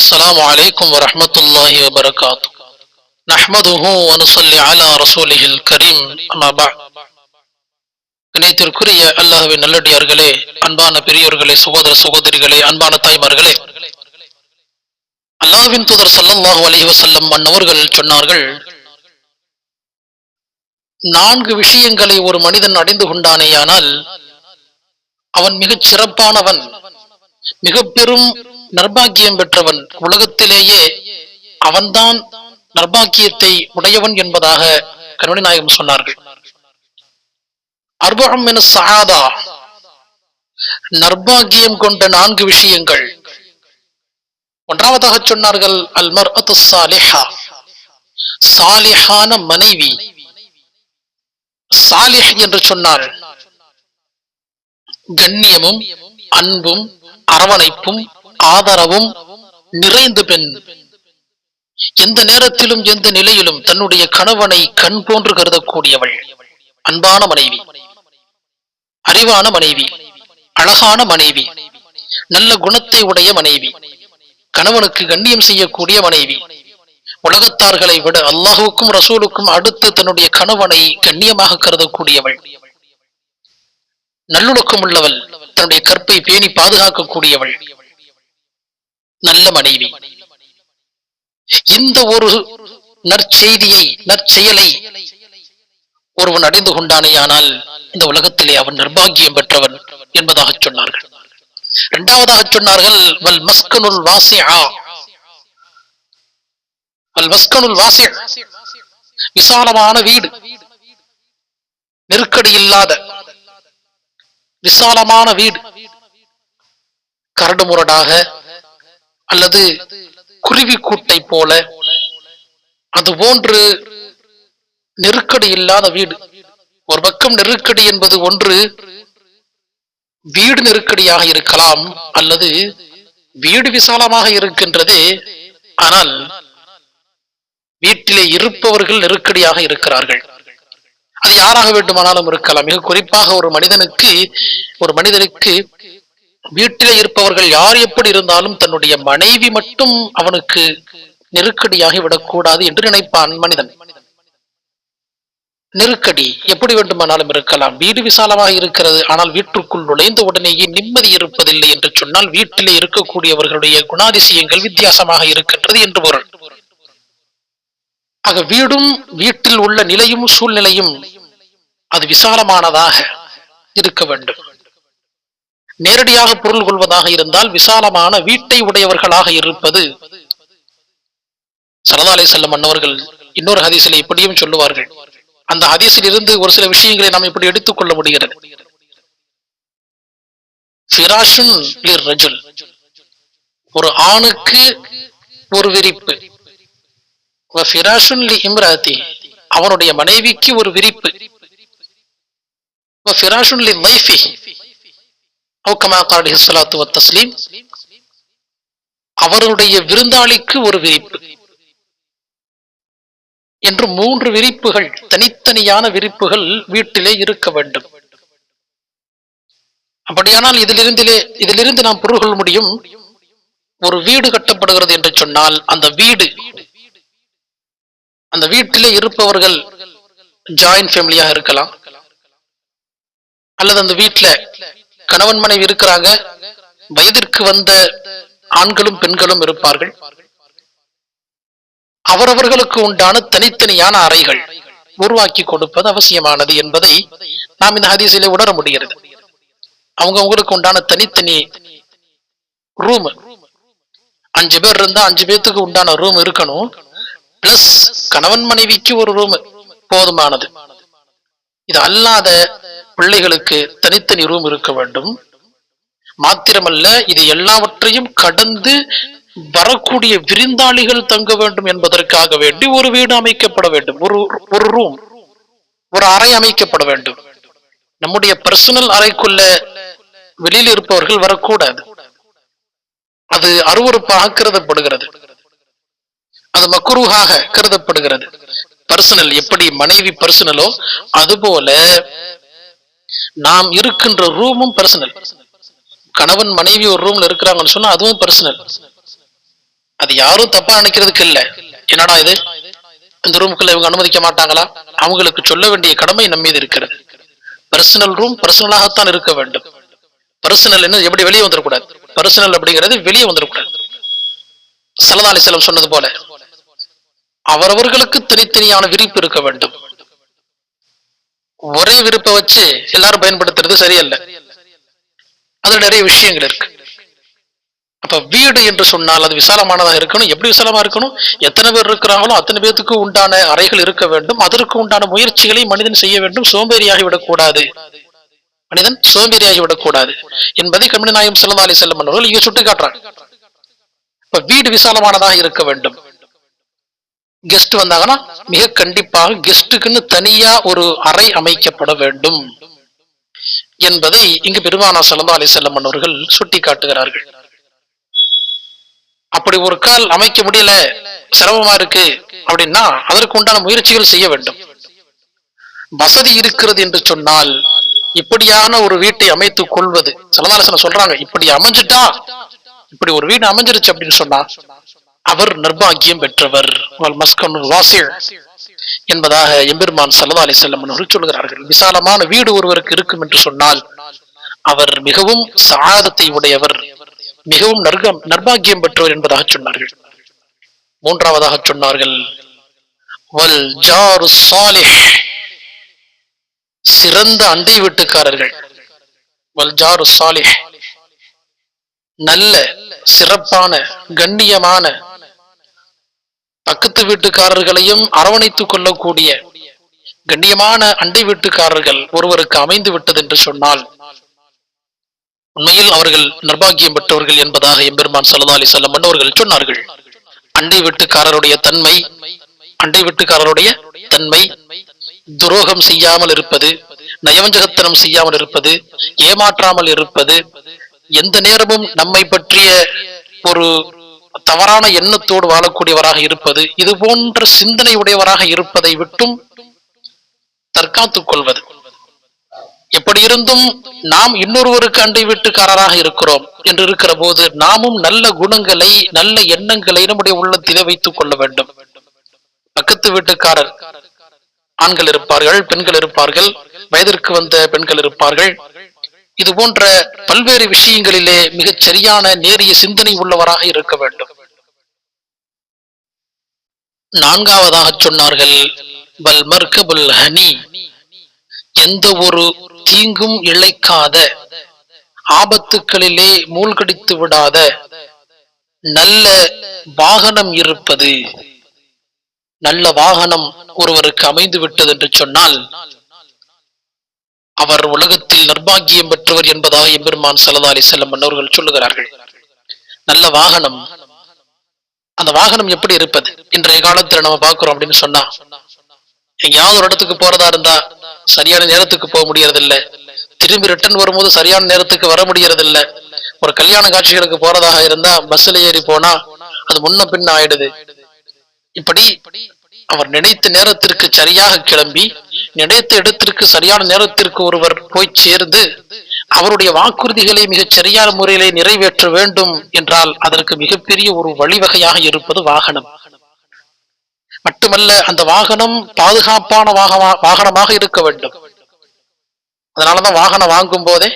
السلام عليكم ورحمة الله وبركاته. نحمده ونصلي على رسوله الكريم. أما بعد. இணைத்திற்குரிய அல்லாஹ்வின் நல்லடியார்களே, அன்பான பெரியோர்களே, சகோதர சகோதரிகளே, அன்பான தாய்மார்களே, அல்லாஹ்வின் தூதர் ஸல்லல்லாஹு அலைஹி வஸல்லம் அன்னவர்கள் சொன்னார்கள், 4 விஷயங்களை ஒரு மனிதன் அடைந்து கொண்டானேயானால் அவன் மிகச் சிறப்பானவன், மிக பெரும் நர்பாக்கியம் பெற்றவன், உலகத்திலேயே அவன்தான் நர்பாக்கியத்தை உடையவன் என்பதாக கருணை நாயகம் சொன்னார்கள். அர்பஅம் மின ஸஆதா, நர்பாக்கியம் கொண்ட 4 விஷயங்கள். ஒன்றாவதாக சொன்னார்கள், அல் மர்அத்து ஸாலிஹா, சாலிஹான மனைவி. சாலிஹ் என்று சொன்னால் கண்ணியமும் அன்பும் அரவணைப்பும் ஆதரவும் நிறைந்த பெண். எந்த நேரத்திலும் எந்த நிலையிலும் தன்னுடைய கணவனை கண் போன்று கருதக்கூடியவள், அன்பான மனைவி, அறிவான மனைவி, அழகான மனைவி, நல்ல குணத்தை உடைய மனைவி, கணவனுக்கு கண்ணியம் செய்யக்கூடிய மனைவி, உலகத்தார்களை விட அல்லாஹுக்கும் ரசூலுக்கும் அடுத்து தன்னுடைய கணவனை கண்ணியமாக கருதக்கூடியவள், நல்லொழுக்கம் உள்ளவள், தன்னுடைய கற்பை பேணி பாதுகாக்கக்கூடியவள், நல்ல மனைவி. இந்த ஒரு நற்செய்தியை, நற்செயலை ஒருவன் அடைந்து கொண்டானேயானால் இந்த உலகத்திலே அவன் நிர்பாகியம் பெற்றவன் என்பதாக சொன்னார்கள். இரண்டாவதாக சொன்னார்கள், வல் மஸ்கனுல் வாசிஆ, வல் மஸ்கனுல் வாசி', விசாலமான வீடு, நெருக்கடி இல்லாத விசாலமான வீடு, கரடுமுரடாக அல்லது குருவி கூட்டை போல அது போன்று நெருக்கடி இல்லாத வீடு. ஒரு பக்கம் நெருக்கடி என்பது ஒன்று வீடு நெருக்கடியாக இருக்கலாம், அல்லது வீடு விசாலமாக இருக்கின்றது, ஆனால் வீட்டிலே இருப்பவர்கள் நெருக்கடியாக இருக்கிறார்கள். அது யாராக வேண்டுமானாலும் இருக்கலாம். மிக குறிப்பாக ஒரு மனிதனுக்கு வீட்டிலே இருப்பவர்கள் யார் எப்படி இருந்தாலும் தன்னுடைய மனைவி மட்டும் அவனுக்கு நெருக்கடியாகி விடக்கூடாது என்று நினைப்பான் மனிதன். நெருக்கடி எப்படி வேண்டுமானாலும் இருக்கலாம். வீடு விசாலமாக இருக்கிறது, ஆனால் வீட்டுக்குள் நுழைந்த உடனேயே நிம்மதி இருப்பதில்லை என்று சொன்னால் வீட்டிலே இருக்கக்கூடியவர்களுடைய குணாதிசயங்கள் வித்தியாசமாக இருக்கின்றது என்று பொருள். ஆக வீடும் வீட்டில் உள்ள நிலையும் சூழ்நிலையும் அது விசாலமானதாக இருக்க வேண்டும். நேரடியாக பொருள் கொள்வதாக இருந்தால் விசாலமான வீட்டை உடையவர்களாக இருப்பது. ஸல்லல்லாஹு அலைஹி வஸல்லம் அன்னவர்கள் இன்னொரு ஹதீஸில் இப்படியும் சொல்லுவார்கள். அந்த ஹதீஸில் இருந்து ஒரு சில விஷயங்களை நாம் இப்படி எடுத்துக் கொள்ள முடிகிறது. ஃபிராஷுன் லிர்ரஜுல், ஒரு ஆணுக்கு ஒரு விரிப்பு, ஃபிராஷுன் லிஇம்ராத்தி, அவனுடைய மனைவிக்கு ஒரு விரிப்பு, ஃபிராஷுன் லிதைஃபி அவு கமா கால அலைஹி ஸலாத்து வத்தஸ்லீம், அவருடைய விருந்தாளிக்கு ஒரு விரிப்பு என்று 3 விரிப்புகள், தனித்தனியான விரிப்புகள் வீட்டிலே இருக்க வேண்டும். அப்படியானால் இதிலிருந்து நாம் பொருள் கொள்ள முடியும், ஒரு வீடு கட்டப்படுகிறது என்று சொன்னால் அந்த வீட்டிலே இருப்பவர்கள் ஜாயிண்ட் ஃபேமிலியாக இருக்கலாம், அல்லது அந்த வீட்டில் கணவன் மனைவி இருக்கிறாங்க, வயதிற்கு வந்த ஆண்களும் பெண்களும் இருப்பார்கள். அவரவர்களுக்கு உண்டான தனித்தனியான அறைகள் உருவாக்கி கொடுப்பது அவசியமானது என்பதை நாம் இந்த ஹதீஸிலே உணர முடிகிறது. அவங்களுக்கு உண்டான தனித்தனி ரூம், 5 பேர் இருந்தா 5 பேத்துக்கு உண்டான ரூம் இருக்கணும், பிளஸ் கணவன் மனைவிக்கு ஒரு ரூம் போதுமானது. இது அல்லாத பிள்ளைகளுக்கு தனித்தனி ரூம் இருக்க வேண்டும். மாத்திரமல்ல, இது எல்லாவற்றையும் கடந்து வரக்கூடிய விருந்தாளிகள் தங்க வேண்டும் என்பதற்காக வேண்டி ஒரு வீடு அமைக்கப்பட வேண்டும், ஒரு ரூம், ஒரு அறை அமைக்கப்பட வேண்டும். நம்முடைய பர்சனல் அறைக்குள்ள வெளியில் இருப்பவர்கள் வரக்கூடாது. அது அருவருப்பாக கருதப்படுகிறது, அது மக்ரூஹாக கருதப்படுகிறது. பர்சனல் எப்படி மனைவி பர்சனலோ அதுபோல நாம் இருக்கின்ற ரூமும் பர்சனல். கணவன் மனைவி ஒரு ரூம்ல இருக்கிறாங்கன்னு சொன்னா அதுவும் பர்சனல். அது யாரும் தப்பா நினைக்கிறதுக்கு இல்ல. என்னடா இது, இந்த ரூமுக்குள்ள இவங்க அனுமதிக்க மாட்டாங்களா? அவங்களுக்கு சொல்ல வேண்டிய கடமை நம்ம மீது இருக்கிறது. பர்சனல் ரூம் பர்சனலாகத்தான் இருக்க வேண்டும். பர்சனல் என்ன எப்படி வெளியே வந்துடக்கூடாது. பர்சனல் அப்படிங்கிறது வெளியே வந்துடக்கூடாது. ஸல்லல்லாஹு அலைஹி வஸல்லம் சொன்னது போல அவரவர்களுக்கு தனித்தனியான விரிப்பு இருக்க வேண்டும். ஒரே விருப்பை வச்சு எல்லாரும் பயன்படுத்துறது சரியல்ல. அதுல நிறைய விஷயங்கள் இருக்கு. அப்ப வீடு என்று சொன்னால் அது விசாலமானதாக இருக்கணும். எப்படி விசாலமா இருக்கணும்? எத்தனை பேர் இருக்கிறாங்களோ அத்தனை பேருக்கு உண்டான அறைகள் இருக்க வேண்டும். அதற்கு உண்டான முயற்சிகளை மனிதன் செய்ய வேண்டும். சோம்பேறியாகி விடக்கூடாது. மனிதன் சோம்பேறியாகி விடக்கூடாது என்பதை கண்மணி நாயகம் ஸல்லல்லாஹு அலைஹி வஸல்லம் அவர்கள் இங்க சுட்டி காட்டுறாங்க. இப்ப வீடு விசாலமானதாக இருக்க வேண்டும். கெஸ்ட் வந்தாங்கன்னா மிக கண்டிப்பாக கெஸ்டுக்குன்னு தனியா ஒரு அறை அமைக்கப்பட வேண்டும் என்பதை இங்கு பெருமானார் ஸல்லல்லாஹு அலைஹி வஸல்லம் அவர்கள் சுட்டி காட்டுகிறார்கள். அப்படி ஒரு கால் அமைக்க முடியல, சிரமமா இருக்கு அப்படின்னா அதற்கு உண்டான முயற்சிகள் செய்ய வேண்டும். வசதி இருக்கிறது என்று சொன்னால் இப்படியான ஒரு வீட்டை அமைத்துக் கொள்வது, ஸல்லல்லாஹு அலைஹி வஸல்லம் சொல்றாங்க, இப்படி அமைஞ்சிட்டா, இப்படி ஒரு வீடு அமைஞ்சிருச்சு அப்படின்னு சொன்னா அவர் நிர்பாகியம் பெற்றவர் என்பதாக எம்பெருமான் ஸல்லல்லாஹு அலைஹி வஸல்லம் அவர்கள் சொல்கிறார்கள். விசாலமான வீடு ஒருவருக்கு இருக்கும் என்று சொன்னால் அவர் மிகவும் சஆதத்தை உடையவர், மிகவும் நர்பாகியம் பெற்றவர் என்பதாக சொன்னார்கள். மூன்றாவதாக சொன்னார்கள், வல் ஜாரு ஸாலிஹ், சிறந்த அண்டை வீட்டுக்காரர்கள். வல் ஜாரு ஸாலிஹ், நல்ல சிறப்பான கண்ணியமான பக்கத்து வீட்டுக்காரர்களையும் அரவணைத்துக் கொள்ளக்கூடிய கண்ணியமான அண்டை வீட்டுக்காரர்கள் ஒருவருக்கு அமைந்து விட்டது என்று சொன்னால் உண்மையில் அவர்கள் நிர்பாகியம் பெற்றவர்கள் என்பதாக எம்பெருமான் ஸல்லல்லாஹு அலைஹி வஸல்லம் அவர்கள் சொன்னார்கள். அண்டை வீட்டுக்காரருடைய தன்மை, அண்டை வீட்டுக்காரருடைய தன்மை துரோகம் செய்யாமல் இருப்பது, நயவஞ்சகத்தனம் செய்யாமல் இருப்பது, ஏமாற்றாமல் இருப்பது, எந்த நேரமும் நம்மை பற்றிய ஒரு தவறான எண்ணத்தோடு வாழக்கூடியவராக இருப்பது, இது போன்ற சிந்தனை உடையவராக இருப்பதை விட்டும் தற்காத்துக் கொள்வது. எப்படி இருந்தும் நாம் இன்னொருவருக்கு அண்டை வீட்டுக்காரராக இருக்கிறோம் என்று இருக்கிற போது நாமும் நல்ல குணங்களை, நல்ல எண்ணங்களை நம்முடைய உள்ளத்திலே வைத்துக் கொள்ள வேண்டும். பக்கத்து வீட்டுக்காரர் ஆண்கள் இருப்பார்கள், பெண்கள் இருப்பார்கள், வயதிற்கு வந்த பெண்கள் இருப்பார்கள். இது போன்ற பல்வேறு விஷயங்களிலே மிகச் சரியான நேரிய சிந்தனை உள்ளவராக இருக்க வேண்டும். நான்காவதாக சொன்னார்கள், வல் மர்கபுல் ஹனி, எந்த ஒரு தீங்கும் இழைக்காத, ஆபத்துக்களிலே மூழ்கடித்து விடாத நல்ல வாகனம் இருப்பது. நல்ல வாகனம் ஒருவருக்கு அமைந்து விட்டது என்று சொன்னால் அவர் உலகத்தில் நிர்பாகியம் பெற்றவர் என்பதாக எம்பெருமான் ஸல்லல்லாஹு அலைஹி வஸல்லம் அவர்கள் சொல்லுகிறார்கள். நல்ல வாகனம், அந்த வாகனம் எப்படி இருப்பது? இன்றைய காலத்துல நம்ம பார்க்கிறோம் அப்படின்னு சொன்னா, எங்கேயாவது ஒரு இடத்துக்கு போறதா இருந்தா சரியான நேரத்துக்கு போக முடியறதில்ல, திரும்பி ரிட்டர்ன் வரும்போது சரியான நேரத்துக்கு வர முடியறதில்ல. ஒரு கல்யாண காட்சிகளுக்கு போறதாக இருந்தா பஸ்ல ஏறி போனா அது முன்ன பின்ன ஆயிடுது. இப்படி அவர் நினைத்த நேரத்திற்கு சரியாக கிளம்பி நினைத்த இடத்திற்கு சரியான நேரத்திற்கு ஒருவர் போய் சேர்ந்து அவருடைய வாக்குறுதிகளை மிகச் சரியான முறையிலே நிறைவேற்ற வேண்டும் என்றால் அதற்கு மிகப்பெரிய ஒரு வழிவகையாக இருப்பது வாகனம். மட்டுமல்ல, அந்த வாகனம் பாதுகாப்பான வாகனமாக இருக்க வேண்டும். அதனாலதான் வாகனம் வாங்கும் போதே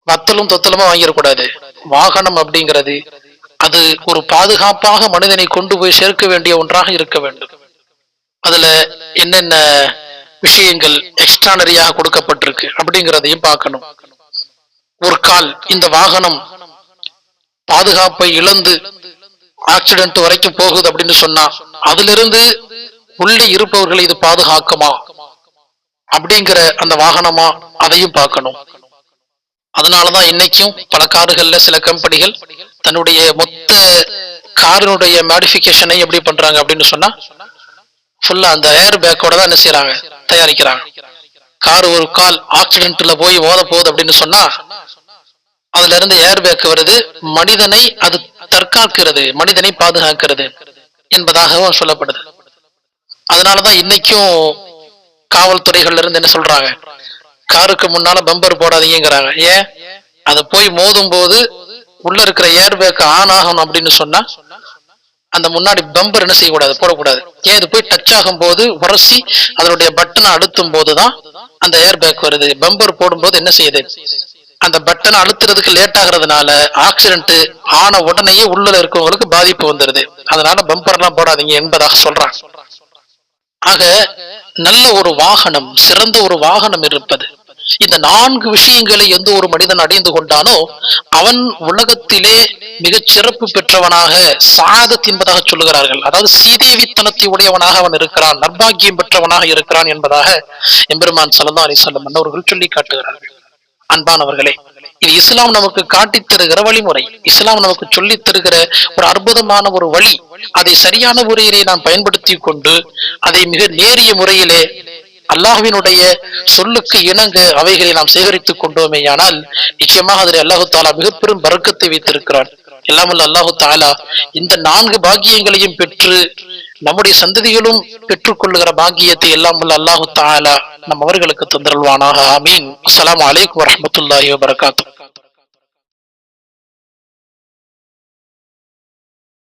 வத்தலும் தொத்தலுமா வாங்கிடக்கூடாது. வாகனம் அப்படிங்கிறது அது ஒரு பாதுகாப்பாக மனிதனை கொண்டு போய் சேர்க்க வேண்டிய ஒன்றாக இருக்க வேண்டும். அதுல என்னென்ன விஷயங்கள் எக்ஸ்ட்ரானரியாக கொடுக்கப்பட்டிருக்கு அப்படிங்கிறதையும் பார்க்கணும். ஒரு கால் இந்த வாகனம் பாதுகாப்பை இழந்து ஆக்சிடென்ட் வரைக்கும் போகுது அப்படின்னு சொன்னா அதிலிருந்து உள்ளே இருப்பவர்களை இது பாதுகாக்குமா அப்படிங்கிற அந்த வாகனமா, அதையும் பார்க்கணும். அதனாலதான் இன்னைக்கும் பல கார்கள்ல சில கம்பெனிகள் தன்னுடைய மொத்த காரினுடைய மாடிஃபிகேஷனை எப்படி பண்றாங்க அப்படின்னு சொன்னா ஃபுல்லா அந்த ஏர் பேக்கோட தான் என்ன செய்யறாங்க, தயாரிக்கிறாங்க. கார் ஒரு கால் ஆக்சிடென்ட்ல போய் மோத போகுது அப்படின்னு சொன்னா அதுல இருந்து ஏர் பேக் வருது, மனிதனை அது தற்காக்கிறது, மனிதனை பாதுகாக்கிறது என்பதாகவும் சொல்லப்படுது. அதனாலதான் இன்னைக்கும் காவல்துறைகள்ல இருந்து என்ன சொல்றாங்க, காருக்கு முன்னால பம்பர் போடாதீங்கிறாங்க. ஏன்? அது போய் மோதும் போது உள்ள இருக்கிற ஏர் பேக் ஆன் ஆகணும் அப்படின்னு சொன்னா அந்த முன்னாடி பம்பர் என்ன செய்யக்கூடாது, போடக்கூடாது. ஏன், இது போய் டச் ஆகும் போது உரசி அதனுடைய பட்டனை அழுத்தும் போதுதான் அந்த ஏர் பேக் வருது. பம்பர் போடும்போது என்ன செய்யுது, அந்த பட்டனை அழுத்துறதுக்கு லேட் ஆகுறதுனால ஆக்சிடென்ட் ஆன உடனேயே உள்ள இருக்கவங்களுக்கு பாதிப்பு வந்துருது. அதனால பம்பர் எல்லாம் போடாதீங்க என்பதாக சொல்றாங்க. ஆக நல்ல ஒரு வாகனம், சிறந்த ஒரு வாகனம் இருப்பது, இந்த 4 விஷயங்களை எந்த ஒரு மனிதன் அடைந்து கொண்டானோ அவன் உலகத்திலே மிகச் சிறப்பு பெற்றவனாக, சாதத் என்பதாக சொல்லுகிறார்கள். அதாவது சீதேவித்தனத்தை உடையவனாக அவன் இருக்கிறான், நர்பாகியம் பெற்றவனாக இருக்கிறான் என்பதாக எம்பெருமான் ஸல்லல்லாஹு அலைஹி வஸல்லம் அவர்கள் சொல்லி காட்டுகிறார்கள். அன்பானவர்களே, இது இஸ்லாம் நமக்கு காட்டித் தருகிற வழிமுறை, இஸ்லாம் நமக்கு சொல்லித் தருகிற ஒரு அற்புதமான ஒரு வழி. அதை சரியான முறையிலே நாம் பயன்படுத்தி கொண்டு அதை மிக நேரிய முறையிலே அல்லாஹ்வினுடைய சொல்லுக்கு இணங்க அவைகளை நாம் சேகரித்துக் கொண்டோமேயானால் நிச்சயமாக அதில் அல்லாஹு தாலா மிக பெரும் பரக்கத்தை வைத்திருக்கிறான். எல்லாமல்ல அல்லாஹு தாலா இந்த 4 பாக்கியங்களையும் பெற்று நம்முடைய சந்ததிகளும் பெற்றுக் கொள்ளுகிற பாக்கியத்தை எல்லாமல்ல அல்லாஹு தாலா நம் அவர்களுக்கு தந்தருள்வானாக. ஆமீன். அஸ்ஸலாமு அலைக்கும் வரஹ்மத்துல்லாஹி வபரகாத்துஹு.